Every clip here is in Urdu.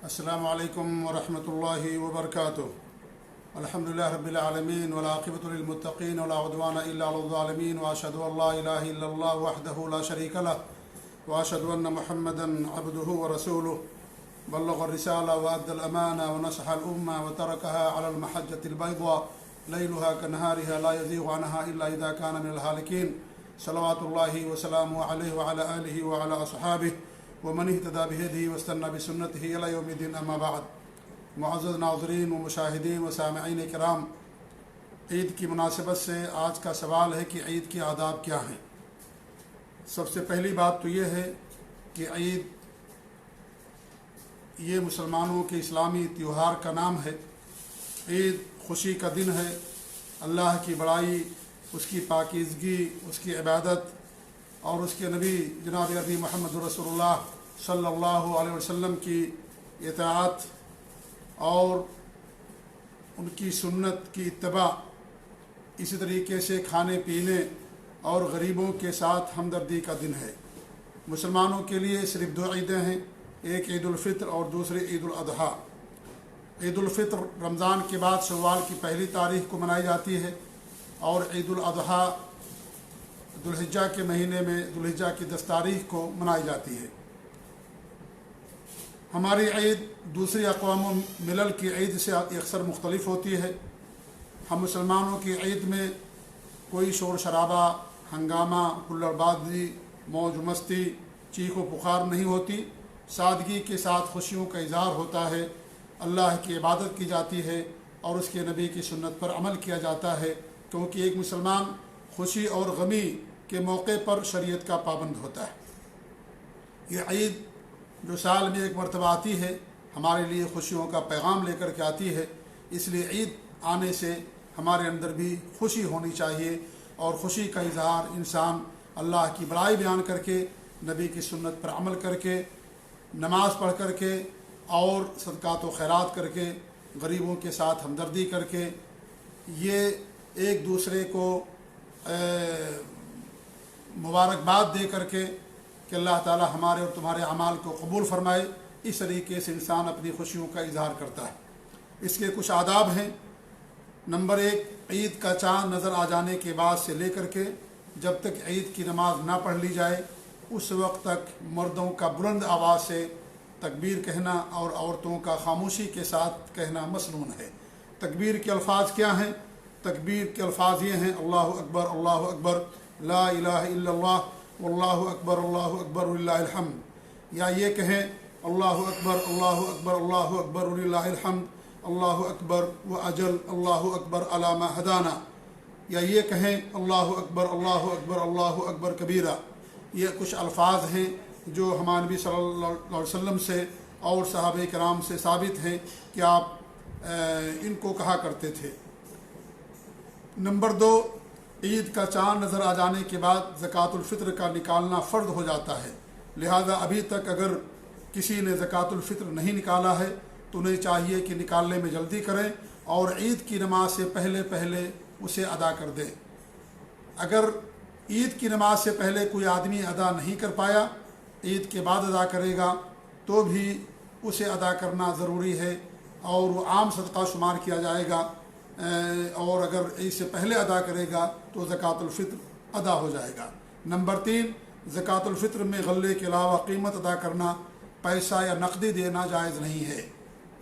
السلام علیکم ورحمۃ اللہ وبرکاتہ۔ الحمدللہ رب العالمین والعاقبۃ للمتقین ولا عدوان الا علی الظالمین واشهد ان لا الہ الا اللہ وحدہ لا شریک لہ واشهد ان محمدا عبدہ ورسولہ بلغ الرسالہ وادى الامانہ ونصح الامہ وترکها علی المحجۃ البیضاء لیلها كنهارها لا يزیغ عنها الا اذا كان من الهالکین صلوات اللہ وسلامہ علیہ وعلى آلہ وعلى اصحابہ ومن اهتدى بهديه واستنى بسنته الى يوم الدين اما بعد۔ معزز ناظرین و مشاہدین و سامعین کرام، عید کی مناسبت سے آج کا سوال ہے کہ عید کے آداب کیا ہیں۔ سب سے پہلی بات تو یہ ہے کہ عید یہ مسلمانوں کے اسلامی تہوار کا نام ہے۔ عید خوشی کا دن ہے، اللہ کی بڑائی، اس کی پاکیزگی، اس کی عبادت اور اس کے نبی جناب ابی محمد رسول اللہ صلی اللہ علیہ وسلم کی اطاعت اور ان کی سنت کی اتباع، اسی طریقے سے کھانے پینے اور غریبوں کے ساتھ ہمدردی کا دن ہے۔ مسلمانوں کے لیے صرف دو عیدیں ہیں، ایک عید الفطر اور دوسری عید الاضحیٰ۔ عید الفطر رمضان کے بعد شوال کی پہلی تاریخ کو منائی جاتی ہے، اور عید الاضحیٰ ذوالحجہ کے مہینے میں ذوالحجہ کی 10 تاریخ کو منائی جاتی ہے۔ ہماری عید دوسری اقوام ملل کی عید سے اکثر مختلف ہوتی ہے۔ ہم مسلمانوں کی عید میں کوئی شور شرابہ، ہنگامہ، ہلڑ بازی، موج مستی، چیخ و پکار نہیں ہوتی۔ سادگی کے ساتھ خوشیوں کا اظہار ہوتا ہے، اللہ کی عبادت کی جاتی ہے اور اس کے نبی کی سنت پر عمل کیا جاتا ہے، کیونکہ ایک مسلمان خوشی اور غمی کے موقع پر شریعت کا پابند ہوتا ہے۔ یہ عید جو سال میں ایک مرتبہ آتی ہے، ہمارے لیے خوشیوں کا پیغام لے کر کے آتی ہے، اس لیے عید آنے سے ہمارے اندر بھی خوشی ہونی چاہیے، اور خوشی کا اظہار انسان اللہ کی بڑائی بیان کر کے، نبی کی سنت پر عمل کر کے، نماز پڑھ کر کے اور صدقات و خیرات کر کے، غریبوں کے ساتھ ہمدردی کر کے، یہ ایک دوسرے کو مبارکباد دے کر کے کہ اللہ تعالی ہمارے اور تمہارے اعمال کو قبول فرمائے، اس طریقے سے انسان اپنی خوشیوں کا اظہار کرتا ہے۔ اس کے کچھ آداب ہیں۔ نمبر 1، عید کا چاند نظر آ جانے کے بعد سے لے کر کے جب تک عید کی نماز نہ پڑھ لی جائے، اس وقت تک مردوں کا بلند آواز سے تکبیر کہنا اور عورتوں کا خاموشی کے ساتھ کہنا مسنون ہے۔ تکبیر کے الفاظ کیا ہیں؟ تکبیر کے الفاظ یہ ہیں: اللہ اکبر، اللہ اکبر، لا الہ الا اللہ، واللہ اکبر، اللہ اکبر وللہ الحمد۔ یا یہ کہیں: اللہ اکبر، اللہ اکبر، اللہ اکبر وللہ الحمد، اللہ اکبر و اجل، اللہ اکبر علی ما ہدانا۔ یا یہ کہیں: اللہ اکبر، اللہ اکبر، اللہ اکبر کبیرہ۔ یہ کچھ الفاظ ہیں جو ہمارے نبی صلی اللہ علیہ وسلم سے اور صحابہ کرام سے ثابت ہیں کہ آپ ان کو کہا کرتے تھے۔ نمبر 2، عید کا چاند نظر آ جانے کے بعد زکوٰۃ الفطر کا نکالنا فرض ہو جاتا ہے، لہذا ابھی تک اگر کسی نے زکوٰۃ الفطر نہیں نکالا ہے تو انہیں چاہیے کہ نکالنے میں جلدی کریں اور عید کی نماز سے پہلے اسے ادا کر دیں۔ اگر عید کی نماز سے پہلے کوئی آدمی ادا نہیں کر پایا، عید کے بعد ادا کرے گا تو بھی اسے ادا کرنا ضروری ہے، اور وہ عام صدقہ شمار کیا جائے گا، اور اگر عید سے پہلے ادا کرے گا تو زکوٰۃ الفطر ادا ہو جائے گا۔ نمبر 3، زکوٰۃ الفطر میں غلے کے علاوہ قیمت ادا کرنا، پیسہ یا نقدی دینا جائز نہیں ہے۔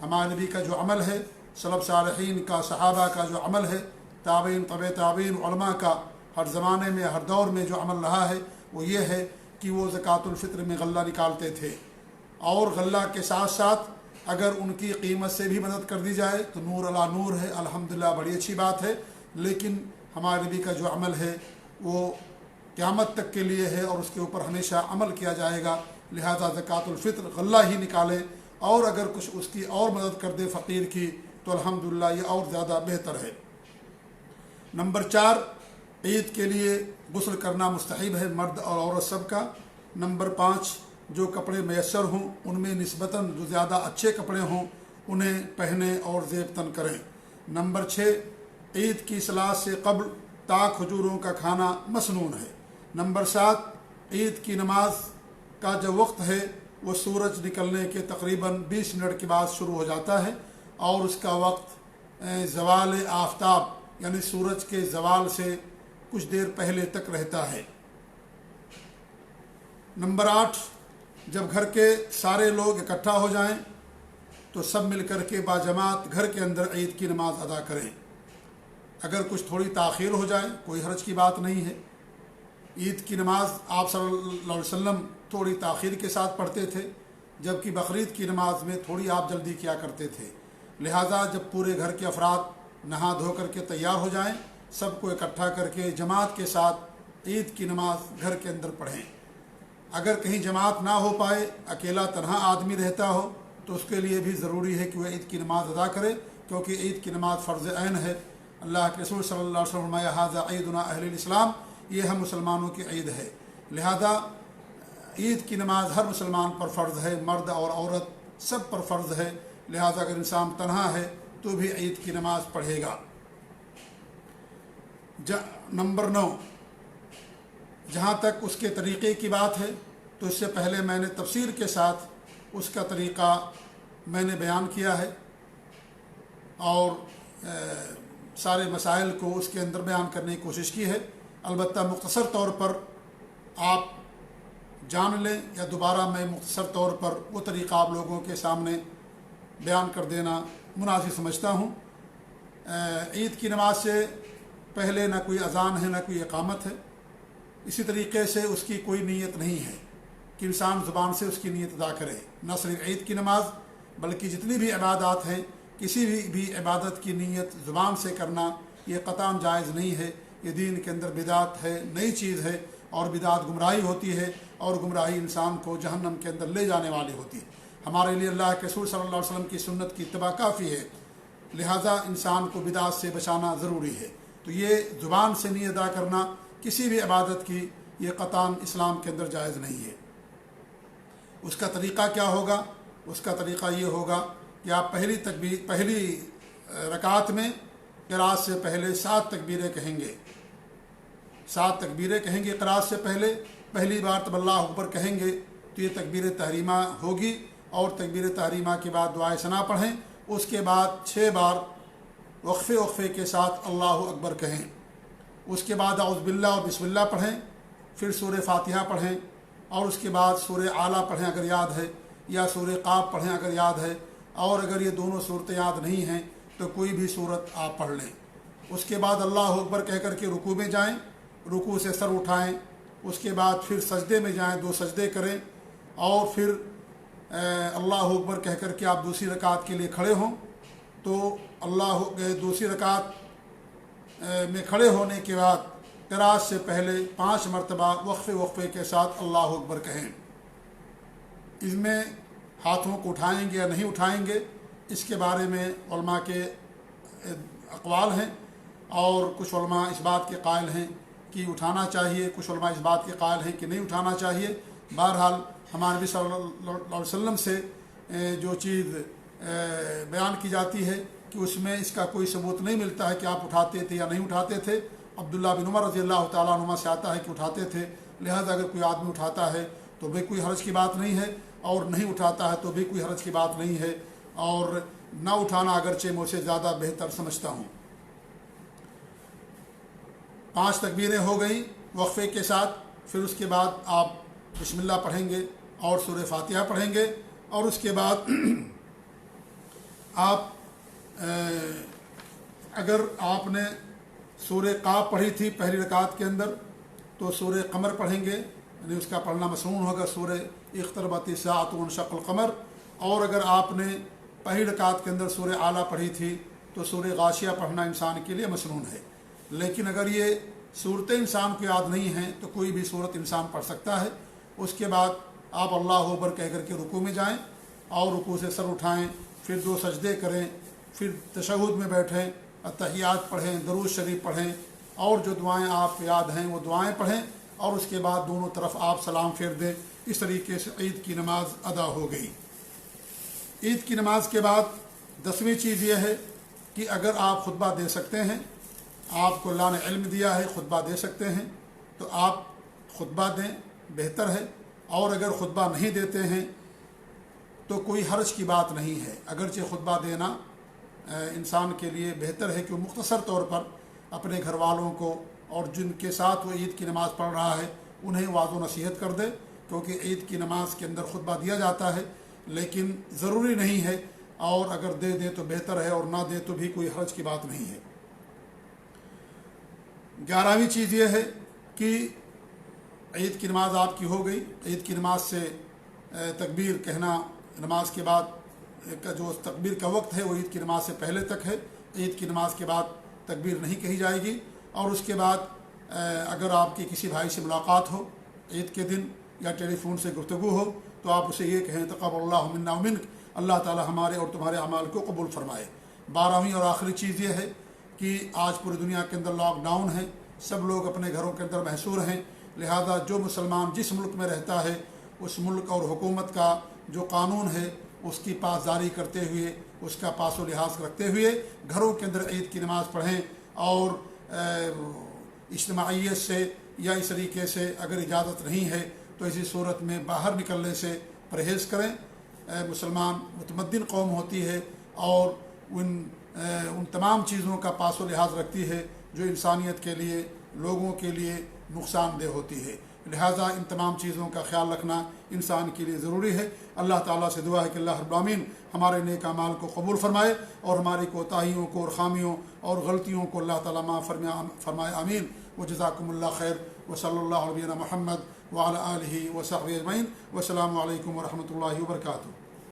ہمارے نبی کا جو عمل ہے، سلف صالحین کا، صحابہ کا جو عمل ہے، تابعین، طبع تابعین، علماء کا ہر زمانے میں ہر دور میں جو عمل رہا ہے وہ یہ ہے کہ وہ زکوٰۃ الفطر میں غلہ نکالتے تھے، اور غلہ کے ساتھ ساتھ اگر ان کی قیمت سے بھی مدد کر دی جائے تو نور علی نور ہے، الحمدللہ، بڑی اچھی بات ہے، لیکن ہمارے نبی کا جو عمل ہے وہ قیامت تک کے لیے ہے اور اس کے اوپر ہمیشہ عمل کیا جائے گا، لہذا زکوٰۃ الفطر غلہ ہی نکالے، اور اگر کچھ اس کی اور مدد کر دے فقیر کی تو الحمدللہ یہ اور زیادہ بہتر ہے۔ نمبر 4، عید کے لیے غسل کرنا مستحب ہے، مرد اور عورت سب کا۔ نمبر 5، جو کپڑے میسر ہوں ان میں نسبتاً جو زیادہ اچھے کپڑے ہوں انہیں پہنیں اور زیب تن کریں۔ نمبر 6، عید کی صلاۃ سے قبل تاک کھجوروں کا کھانا مسنون ہے۔ نمبر 7، عید کی نماز کا جو وقت ہے وہ سورج نکلنے کے تقریباً 20 منٹ کے بعد شروع ہو جاتا ہے اور اس کا وقت زوال آفتاب یعنی سورج کے زوال سے کچھ دیر پہلے تک رہتا ہے۔ نمبر 8، جب گھر کے سارے لوگ اکٹھا ہو جائیں تو سب مل کر کے باجماعت گھر کے اندر عید کی نماز ادا کریں۔ اگر کچھ تھوڑی تاخیر ہو جائے کوئی حرج کی بات نہیں ہے۔ عید کی نماز آپ صلی اللہ علیہ وسلم تھوڑی تاخیر کے ساتھ پڑھتے تھے، جبکہ بقرعید کی نماز میں تھوڑی آپ جلدی کیا کرتے تھے۔ لہٰذا جب پورے گھر کے افراد نہا دھو کر کے تیار ہو جائیں، سب کو اکٹھا کر کے جماعت کے ساتھ عید کی نماز گھر کے اندر پڑھیں۔ اگر کہیں جماعت نہ ہو پائے، اکیلا تنہا آدمی رہتا ہو، تو اس کے لیے بھی ضروری ہے کہ وہ عید کی نماز ادا کرے، کیونکہ عید کی نماز فرض عین ہے۔ اللہ کے رسول صلی اللہ علیہ وسلم فرمایا ھذا عیدنا اہل الاسلام، یہ ہم مسلمانوں کی عید ہے۔ لہذا عید کی نماز ہر مسلمان پر فرض ہے، مرد اور عورت سب پر فرض ہے۔ لہذا اگر انسان تنہا ہے تو بھی عید کی نماز پڑھے گا۔ نمبر 9، جہاں تک اس کے طریقے کی بات ہے تو اس سے پہلے میں نے تفسیر کے ساتھ اس کا طریقہ میں نے بیان کیا ہے اور سارے مسائل کو اس کے اندر بیان کرنے کی کوشش کی ہے۔ البتہ مختصر طور پر آپ جان لیں یا دوبارہ میں مختصر طور پر وہ طریقہ آپ لوگوں کے سامنے بیان کر دینا مناسب سمجھتا ہوں۔ عید کی نماز سے پہلے نہ کوئی اذان ہے نہ کوئی اقامت ہے، اسی طریقے سے اس کی کوئی نیت نہیں ہے کہ انسان زبان سے اس کی نیت ادا کرے۔ نہ صرف عید کی نماز بلکہ جتنی بھی عبادات ہیں، کسی بھی عبادت کی نیت زبان سے کرنا یہ قطعاً جائز نہیں ہے۔ یہ دین کے اندر بدعت ہے، نئی چیز ہے، اور بدعت گمراہی ہوتی ہے، اور گمراہی انسان کو جہنم کے اندر لے جانے والی ہوتی ہے۔ ہمارے لیے اللہ کے رسول صلی اللہ علیہ وسلم کی سنت کی اتباع کافی ہے، لہذا انسان کو بدعت سے بچانا ضروری ہے۔ تو یہ زبان سے نیت ادا کرنا کسی بھی عبادت کی یہ قطعاً اسلام کے اندر جائز نہیں ہے۔ اس کا طریقہ کیا ہوگا؟ اس کا طریقہ یہ ہوگا کہ آپ پہلی رکعت میں قراءت سے پہلے 7 تکبیریں کہیں گے۔ 7 تکبیریں کہیں گے قراءت سے پہلے۔ پہلی بار تب اللہ اکبر کہیں گے تو یہ تکبیر تحریمہ ہوگی، اور تکبیر تحریمہ کے بعد دعائے ثنا پڑھیں۔ اس کے بعد 6 بار وقفے کے ساتھ اللہ اکبر کہیں۔ اس کے بعد اعوذ باللہ اور بسم اللہ پڑھیں، پھر سورہ فاتحہ پڑھیں، اور اس کے بعد سورہ اعلیٰ پڑھیں اگر یاد ہے، یا سورہ قاف پڑھیں اگر یاد ہے، اور اگر یہ دونوں صورتیں یاد نہیں ہیں تو کوئی بھی صورت آپ پڑھ لیں۔ اس کے بعد اللہ اکبر کہہ کر کے رکوع میں جائیں، رکوع سے سر اٹھائیں، اس کے بعد پھر سجدے میں جائیں، 2 سجدے کریں، اور پھر اللہ اکبر کہہ کر کے آپ دوسری رکعت کے لیے کھڑے ہوں۔ تو دوسری رکعت میں کھڑے ہونے کے بعد قراءت سے پہلے 5 مرتبہ وقفے کے ساتھ اللہ اکبر کہیں۔ اس میں ہاتھوں کو اٹھائیں گے یا نہیں اٹھائیں گے، اس کے بارے میں علماء کے اقوال ہیں، اور کچھ علماء اس بات کے قائل ہیں کہ اٹھانا چاہیے، کچھ علماء اس بات کے قائل ہیں کہ نہیں اٹھانا چاہیے۔ بہرحال ہمارے نبی صلی اللہ علیہ وسلم سے جو چیز بیان کی جاتی ہے کہ اس میں اس کا کوئی ثبوت نہیں ملتا ہے کہ آپ اٹھاتے تھے یا نہیں اٹھاتے تھے۔ عبداللہ بن عمر رضی اللہ تعالیٰ عنہما سے آتا ہے کہ اٹھاتے تھے، لہذا اگر کوئی آدمی اٹھاتا ہے تو بھی کوئی حرج کی بات نہیں ہے، اور نہیں اٹھاتا ہے تو بھی کوئی حرج کی بات نہیں ہے، اور نہ اٹھانا اگرچہ میں اسے زیادہ بہتر سمجھتا ہوں۔ 5 تکبیریں ہو گئیں وقفے کے ساتھ، پھر اس کے بعد آپ بسم اللہ پڑھیں گے اور سورہ فاتحہ پڑھیں گے، اور اس کے بعد آپ اگر آپ نے سورہ قاف پڑھی تھی پہلی رکعت کے اندر تو سورہ قمر پڑھیں گے، یعنی اس کا پڑھنا مسنون ہوگا سورہ اقتربت الساعۃ وانشق القمر۔ اور اگر آپ نے پہلی رکعت کے اندر سورہ اعلیٰ پڑھی تھی تو سورہ غاشیہ پڑھنا انسان کے لیے مسنون ہے۔ لیکن اگر یہ صورتیں انسان کو یاد نہیں ہیں تو کوئی بھی صورت انسان پڑھ سکتا ہے۔ اس کے بعد آپ اللہ اکبر کہہ کر کے رکوع میں جائیں، اور رکوع سے سر اٹھائیں، پھر 2 سجدے کریں، پھر تشہد میں بیٹھیں، اتحیات پڑھیں، درود شریف پڑھیں، اور جو دعائیں آپ کو یاد ہیں وہ دعائیں پڑھیں، اور اس کے بعد دونوں طرف آپ سلام پھیر دیں۔ اس طریقے سے عید کی نماز ادا ہو گئی۔ عید کی نماز کے بعد 10ویں چیز یہ ہے کہ اگر آپ خطبہ دے سکتے ہیں، آپ کو اللہ نے علم دیا ہے خطبہ دے سکتے ہیں، تو آپ خطبہ دیں، بہتر ہے۔ اور اگر خطبہ نہیں دیتے ہیں تو کوئی حرج کی بات نہیں ہے۔ اگرچہ خطبہ دینا انسان کے لیے بہتر ہے کہ وہ مختصر طور پر اپنے گھر والوں کو اور جن کے ساتھ وہ عید کی نماز پڑھ رہا ہے انہیں واعظ و نصیحت کر دے، کیونکہ عید کی نماز کے اندر خطبہ دیا جاتا ہے، لیکن ضروری نہیں ہے، اور اگر دے دے تو بہتر ہے اور نہ دے تو بھی کوئی حرج کی بات نہیں ہے۔ 11ویں چیز یہ ہے کہ عید کی نماز آپ کی ہو گئی، عید کی نماز سے تکبیر کہنا نماز کے بعد کا جو تکبیر کا وقت ہے وہ عید کی نماز سے پہلے تک ہے، عید کی نماز کے بعد تکبیر نہیں کہی جائے گی۔ اور اس کے بعد اگر آپ کی کسی بھائی سے ملاقات ہو عید کے دن یا ٹیلی فون سے گفتگو ہو تو آپ اسے یہ کہیں تقبل اللہ منا و منک، اللہ تعالی ہمارے اور تمہارے اعمال کو قبول فرمائے۔ 12ویں اور آخری چیز یہ ہے کہ آج پوری دنیا کے اندر لاک ڈاؤن ہے، سب لوگ اپنے گھروں کے اندر محصور ہیں، لہذا جو مسلمان جس ملک میں رہتا ہے اس ملک اور حکومت کا جو قانون ہے اس کی پاسداری کرتے ہوئے، اس کا پاس و لحاظ رکھتے ہوئے گھروں کے اندر عید کی نماز پڑھیں، اور اجتماعیت سے یا اس طریقے سے اگر اجازت نہیں ہے تو اسی صورت میں باہر نکلنے سے پرہیز کریں۔ مسلمان متمدن قوم ہوتی ہے اور ان تمام چیزوں کا پاس و لحاظ رکھتی ہے جو انسانیت کے لیے، لوگوں کے لیے نقصان دہ ہوتی ہے، لہذا ان تمام چیزوں کا خیال رکھنا انسان کے لیے ضروری ہے۔ اللہ تعالیٰ سے دعا ہے کہ اللہ رب العالمین ہمارے نیک اعمال کو قبول فرمائے اور ہماری کوتاہیوں کو اور خامیوں اور غلطیوں کو اللہ تعالیٰ معاف فرمائے، آمین۔ وجزاکم اللہ خیر، وصلی اللہ علیہ محمد وعلی آلہ وصحبہ اجمعین، والسلام علیکم ورحمۃ اللہ وبرکاتہ۔